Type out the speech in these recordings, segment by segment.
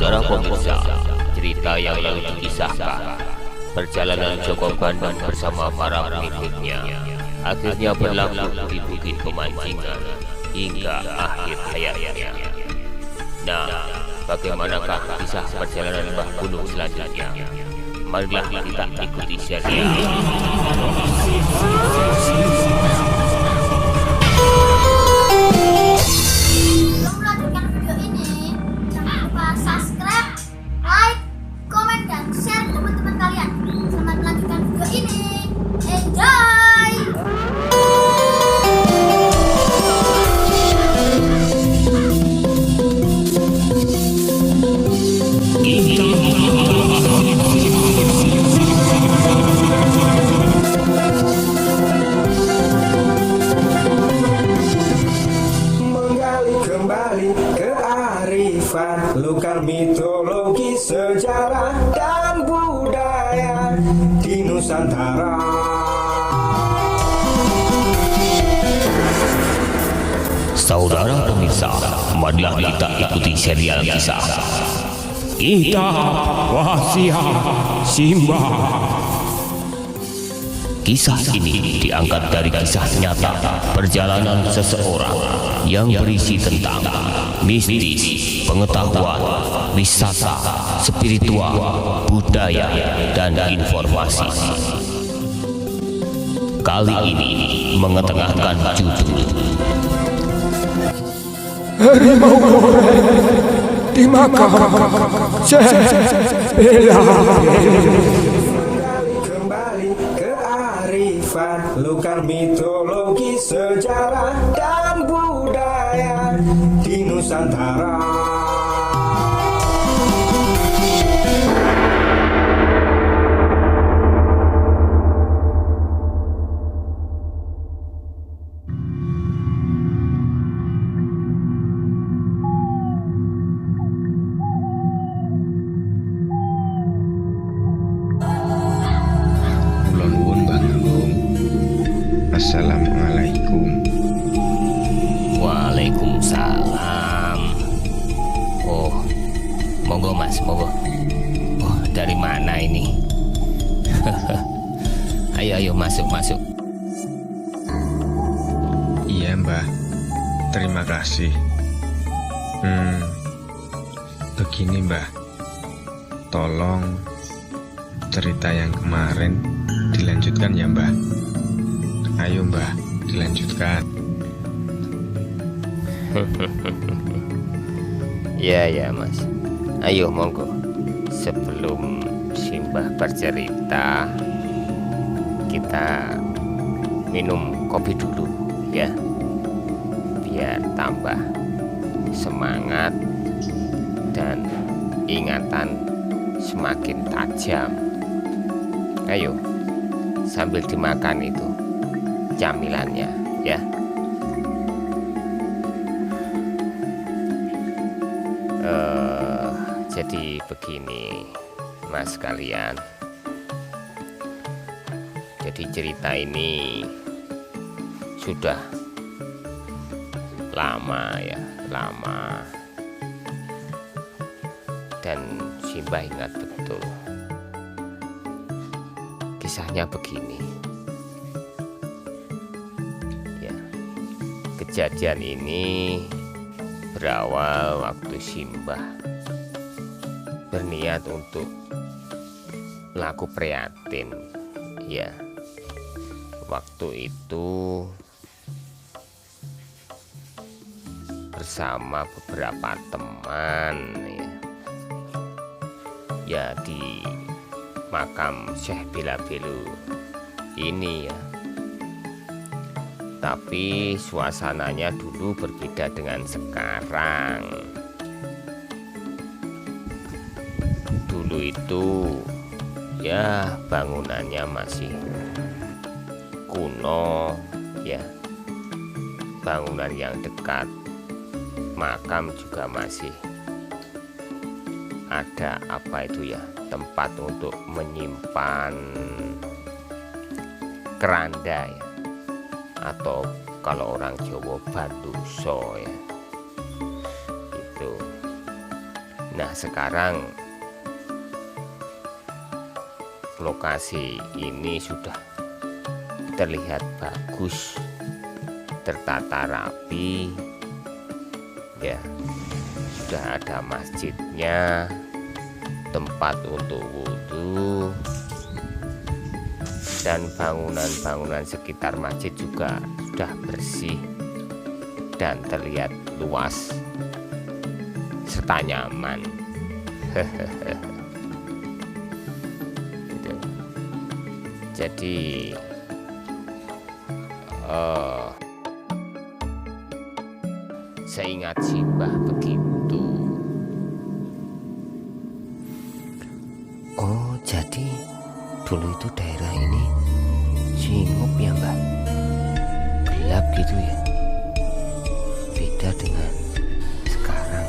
Saudara pemirsa, cerita yang lalu dikisahkan, perjalanan Joko Bandung bersama para pengikutnya akhirnya berlabuh di bukit pemancingan hingga akhir hayatnya. Nah, bagaimanakah kisah perjalanan Mbah Gunung selanjutnya? Marilah kita ikuti serial. Lokal mitologi, sejarah dan budaya di Nusantara. Saudara pemirsa, marilah kita ikuti serial kisah Kita Wasiat Simba. Kisah ini diangkat dari kisah nyata perjalanan seseorang yang berisi tentang mistis, pengetahuan, wisata, spiritual, budaya, dan informasi. Kali ini mengetengahkan judul Harimau goreng dimakan Bella. Kembali ke arifan lokal, mitologi, sejarah dan budaya di Nusantara. Assalamualaikum. Waalaikumsalam. Oh, monggo mas, monggo. Oh, dari mana ini? Ayo masuk. Iya Mbah, terima kasih. Begini Mbah, tolong cerita yang kemarin dilanjutkan ya Mbah. Ayo Mbah, dilanjutkan. Ya mas. Ayo monggo. Sebelum Simbah bercerita, kita minum kopi dulu ya, biar tambah semangat dan ingatan semakin tajam. Ayo, sambil dimakan itu camilannya ya. Jadi begini mas kalian, jadi cerita ini sudah lama dan Simbah ingat betul. Kisahnya begini ya, kejadian ini berawal waktu Simbah berniat untuk melakukan prihatin ya. Waktu itu bersama beberapa teman ya di makam Syekh Bilabelu ini ya. Tapi suasananya dulu berbeda dengan sekarang. Dulu itu ya bangunannya masih kuno ya, bangunan yang dekat makam juga masih ada tempat untuk menyimpan keranda ya, atau kalau orang Jawa banduso ya itu. Nah, sekarang lokasi ini sudah terlihat bagus, tertata rapi ya. Sudah ada masjidnya, tempat untuk wudhu, dan bangunan-bangunan sekitar masjid juga sudah bersih dan terlihat luas serta nyaman. Gitu. Jadi seingat Simbah begitu. Oh, jadi dulu itu daerah ini Singup ya Mbak? Gelap gitu ya? Beda dengan sekarang,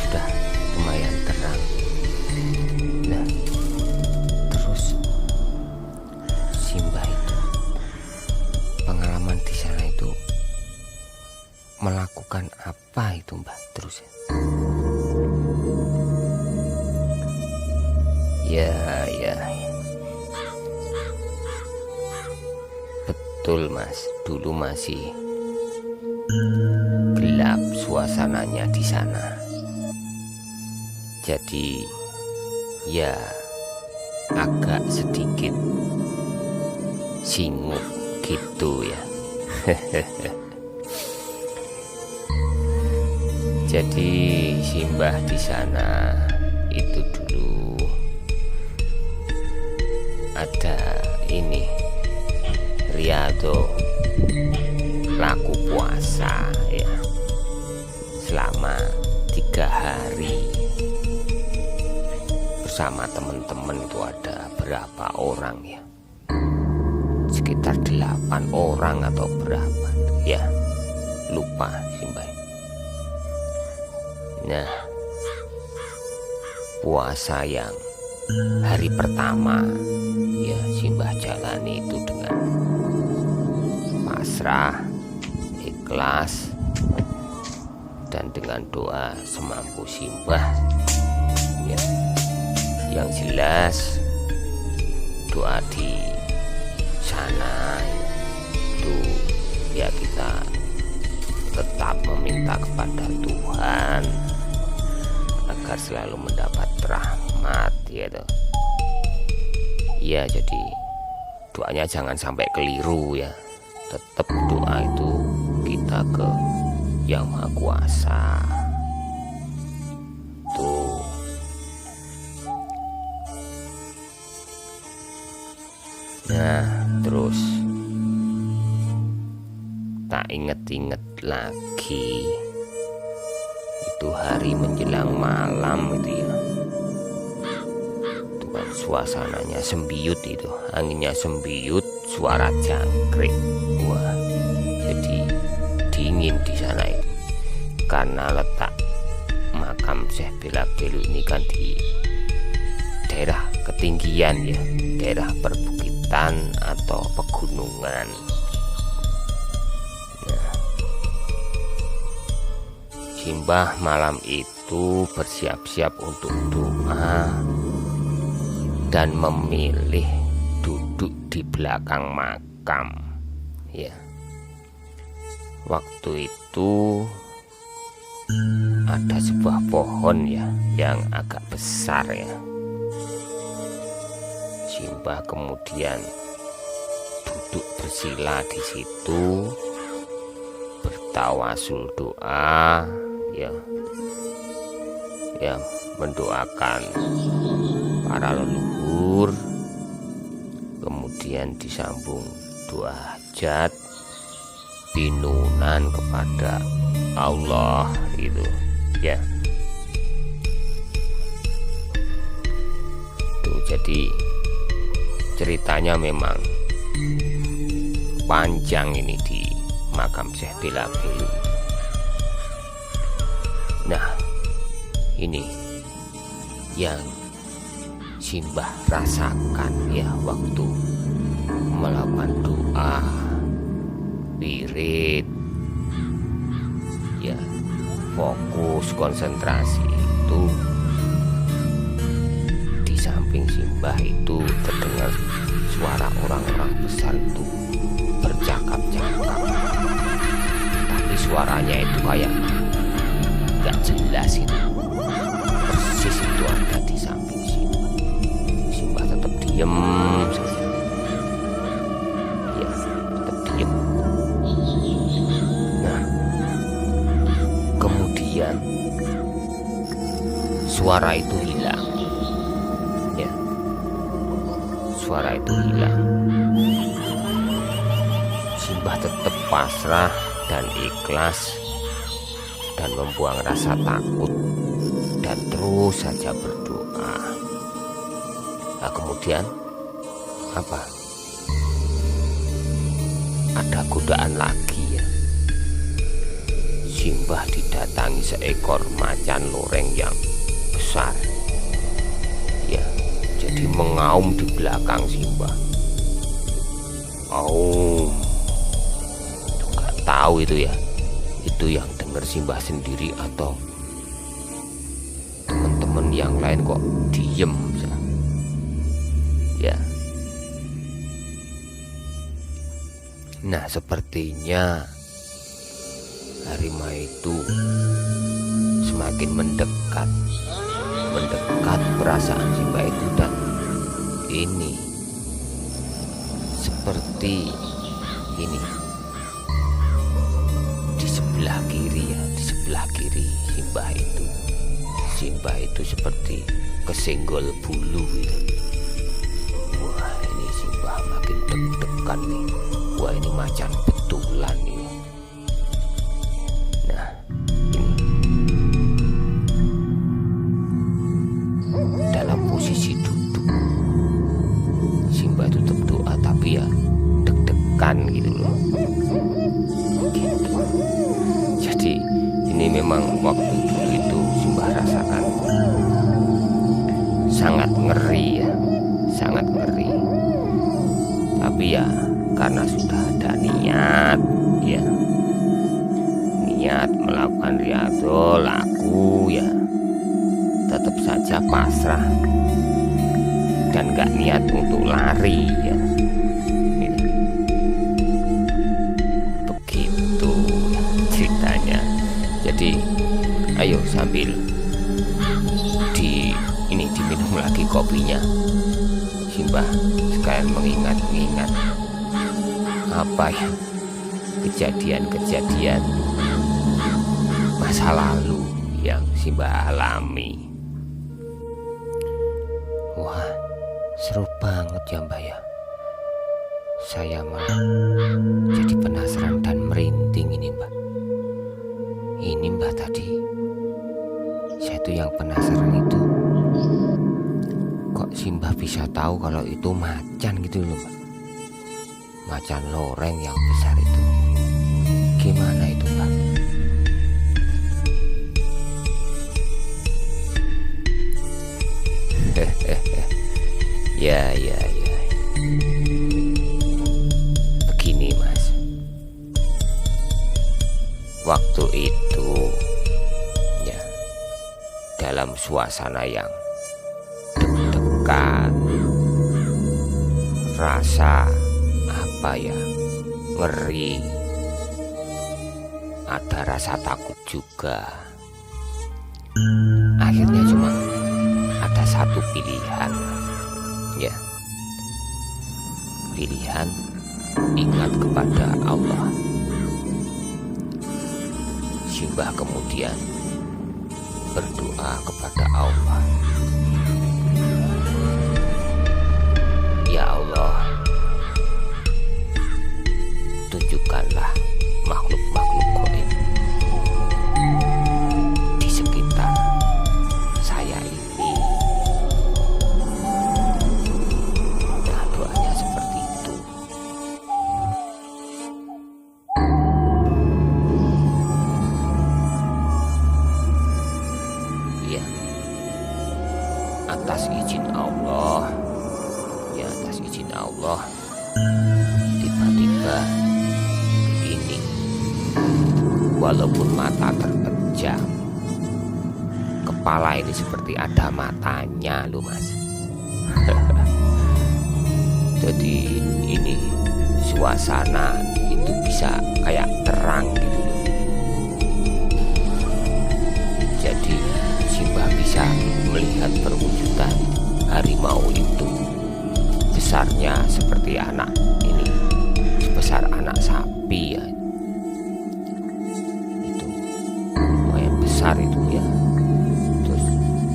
sudah lumayan terang. Nah, terus Simbah itu pengalaman di sana itu melakukan apa itu Mbak terus ya? Ya. Betul Mas, dulu masih gelap suasananya di sana. Jadi ya agak sedikit singup gitu ya. Jadi Simbah di sana itu dulu ada ini Riyadho laku puasa ya selama 3 hari bersama teman-teman. Itu ada berapa orang ya, sekitar 8 orang atau berapa ya, lupa Simbah. Nah, puasa yang hari pertama ya Simbah jalani itu dengan pasrah, ikhlas, dan dengan doa semampu Simbah ya. Yang jelas doa di sana itu ya kita tetap meminta kepada Tuhan agar selalu mendapat rahmat gitu. Ya, jadi doanya jangan sampai keliru ya. Tetap doa itu kita ke Yang Maha Kuasa. Tuh. Nah, terus tak inget-inget lagi, itu hari menjelang malam itu ya, itu kan suasananya sembiut, itu anginnya sembiut, suara jangkrik. Wah, jadi dingin di sana itu karena letak makam Syekh Bela Belu ini kan di daerah ketinggian ya, daerah perbukitan atau pegunungan. Simbah malam itu bersiap-siap untuk doa dan memilih duduk di belakang makam ya. Waktu itu ada sebuah pohon ya yang agak besar ya. Simbah kemudian duduk bersila di situ, bertawasul doa ya, mendoakan para leluhur, kemudian disambung doa hajat, pinunan kepada Allah gitu ya. Tuh, jadi ceritanya memang panjang ini di makam Syekh Bela Belu. Nah, ini yang Simbah rasakan ya waktu melakukan doa, wirid ya, fokus konsentrasi itu di samping Simbah itu terdengar suara orang-orang besar itu bercakap-cakap, tapi suaranya itu kayak gak jelas itu. Persis itu ada di samping Simbah. Simbah tetap diem saja. Ya, tetap diem. Nah, kemudian suara itu hilang. Ya, suara itu hilang. Simbah tetap pasrah dan ikhlas dan membuang rasa takut dan terus saja berdoa. Nah, kemudian apa? Ada godaan lagi ya. Simbah didatangi seekor macan loreng yang besar. Ya, jadi mengaum di belakang Simbah. Aum. Gak tahu itu ya. Itu yang dengar Simbah sendiri atau teman-teman yang lain kok diem ya. Nah, sepertinya harimau itu semakin mendekat perasaan Simbah itu, dan ini seperti ini di sebelah kiri ya, di sebelah kiri Simbah itu seperti kesenggol bulu gitu. Wah, ini Simbah makin deg-degan nih. Wah, ini macan betulan nih. Nah, ini dalam posisi duduk Simbah itu tetap doa, tapi ya deg-degan gitu loh. Gitu. Jadi ini memang waktu dulu itu Simbah rasakan sangat ngeri ya, sangat ngeri. Tapi ya karena sudah ada niat ya, niat melakukan riyadhol, aku ya tetap saja pasrah dan gak niat untuk lari ya. Gitu. Begitu ya ceritanya. Jadi ayo sambil diminum lagi kopinya, Simbah sekalian mengingat-ingat apa ya kejadian-kejadian masa lalu yang Simbah alami. Wah, seru banget ya Mbak ya. Saya malah jadi penasaran dan merinding ini Mbak. Ini Mbak tadi, saya tuh yang penasaran itu, kok Simbah bisa tahu kalau itu macan gitu loh Mbak. Macan loreng yang besar itu. Gimana itu Mbak? Ya. Begini Mas. Waktu itu ya, dalam suasana yang deg-degan, rasa apa ya, ngeri, ada rasa takut juga. Akhirnya cuma ada satu pilihan ya, pilihan ingat kepada Allah. Simbah kemudian berdoa kepada Allah. Ya Allah, tunjukkanlah makhluk-makhluk gaib di sekitar saya ini. Nah, doanya seperti itu. Ya, atas izin Allah, tiba-tiba ini, walaupun mata terpejam, kepala ini seperti ada matanya loh Mas. Jadi ini suasana itu bisa kayak terang gitu loh. Jadi Simbah bisa melihat perwujudan harimau itu. Besarnya seperti anak ini, sebesar anak sapi ya. Itu lumayan besar itu ya. Terus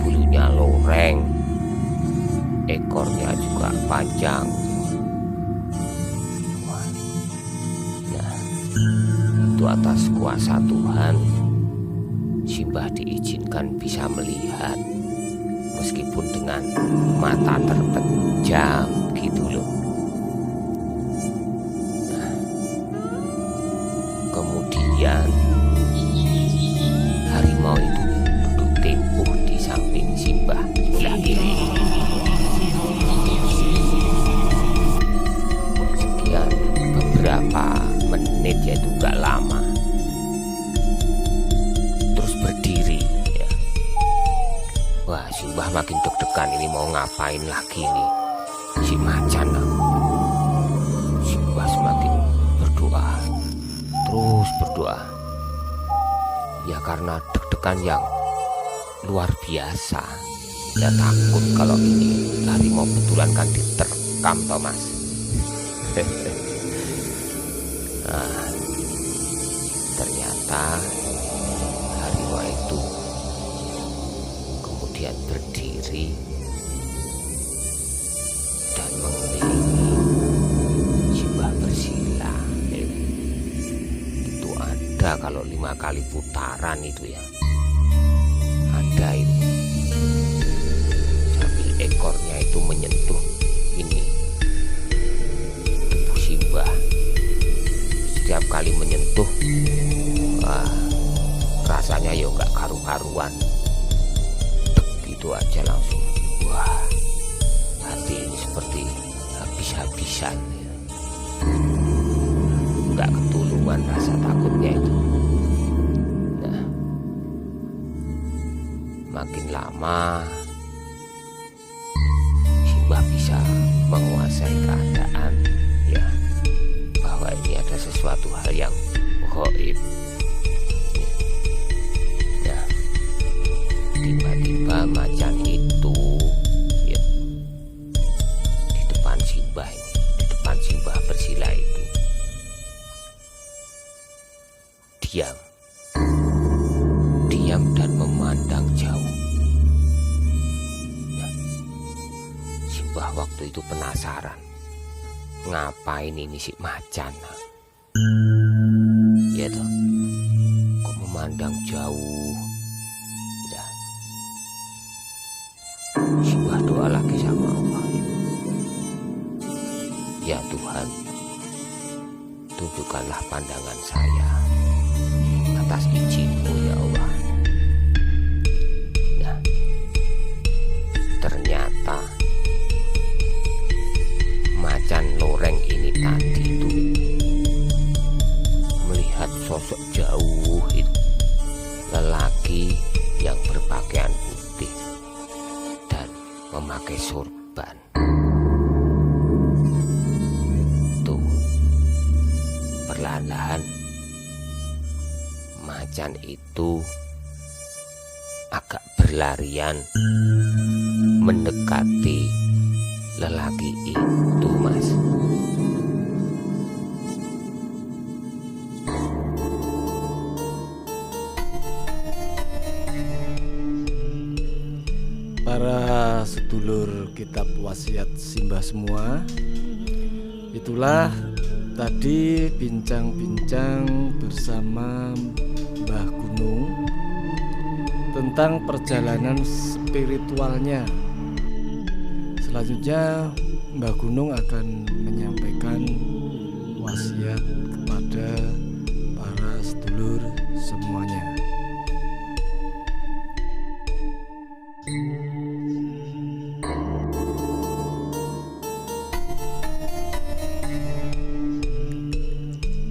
bulunya loreng, ekornya juga panjang. Wah. Nah, itu atas kuasa Tuhan Simbah diizinkan bisa melihat, meskipun dengan mata terpejam gitu loh. Nah, kemudian harimau itu duduk tempuh di samping Simbah sebelah kiri. Sekian beberapa menit, yaitu gak lama, terus berdiri ya. Wah, Simbah makin deg-degan, ini mau ngapain lagi nih si macan. Simbah semakin berdoa, terus berdoa ya, karena deg-degan yang luar biasa. Ya takut kalau ini harimau betulan kan diterkam Thomas. Nah, ternyata harimau itu kemudian berdiri dan mengelilingi Simbah bersila. Itu ada kalau 5 kali putaran itu ya, ada itu, sambil ekornya itu menyentuh ini tubuh Simbah. Setiap kali menyentuh, wah, rasanya ya gak karu-karuan. Itu aja langsung, wah, hati ini seperti habis-habisan ya. Gak ketulungan rasa takutnya itu. Nah, makin lama Simbah bisa menguasai keadaan ya, bahwa ini ada sesuatu hal yang gaib. Nah, tiba-tiba macan itu ya, di depan Simbah ini, di depan Simbah bersila itu diam dan memandang jauh. Nah, Simbah waktu itu penasaran, ngapain ini si macan? Ya toh, kok memandang jauh? Ya, Simbah doa lagi sama Allah. Ya Tuhan, tunjukkanlah pandangan saya atas izin-Mu ya Allah. Nah, ternyata macan loreng ini tadi itu melihat sosok jauh itu, lelaki yang berpakaian putih dan memakai sorban. Tuh, perlahan-lahan macan itu agak berlarian mendekati lelaki itu, Mas. Para sedulur kitab wasiat Simbah semua, itulah tadi bincang-bincang bersama Mbah Gunung tentang perjalanan spiritualnya. Selanjutnya Mbah Gunung akan menyampaikan wasiat kepada para sedulur semuanya.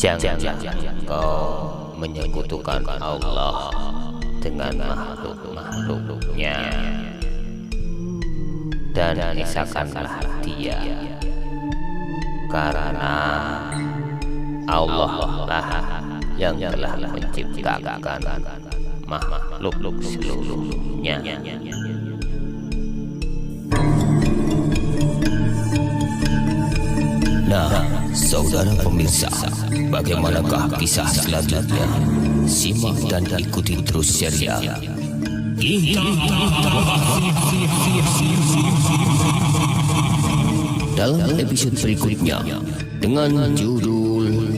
Jangan kau menyekutukan Allah dengan makhluk-makhluk. miliknya, dan nisakanlah dia, karena Allah lah yang telah menciptakan makhluk seluruhnya. Nah, saudara pemirsa, bagaimanakah kisah selanjutnya? Simak dan ikuti terus serial dalam episode berikutnya dengan judul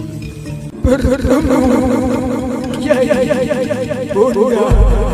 Bertemu Kiai Bunda.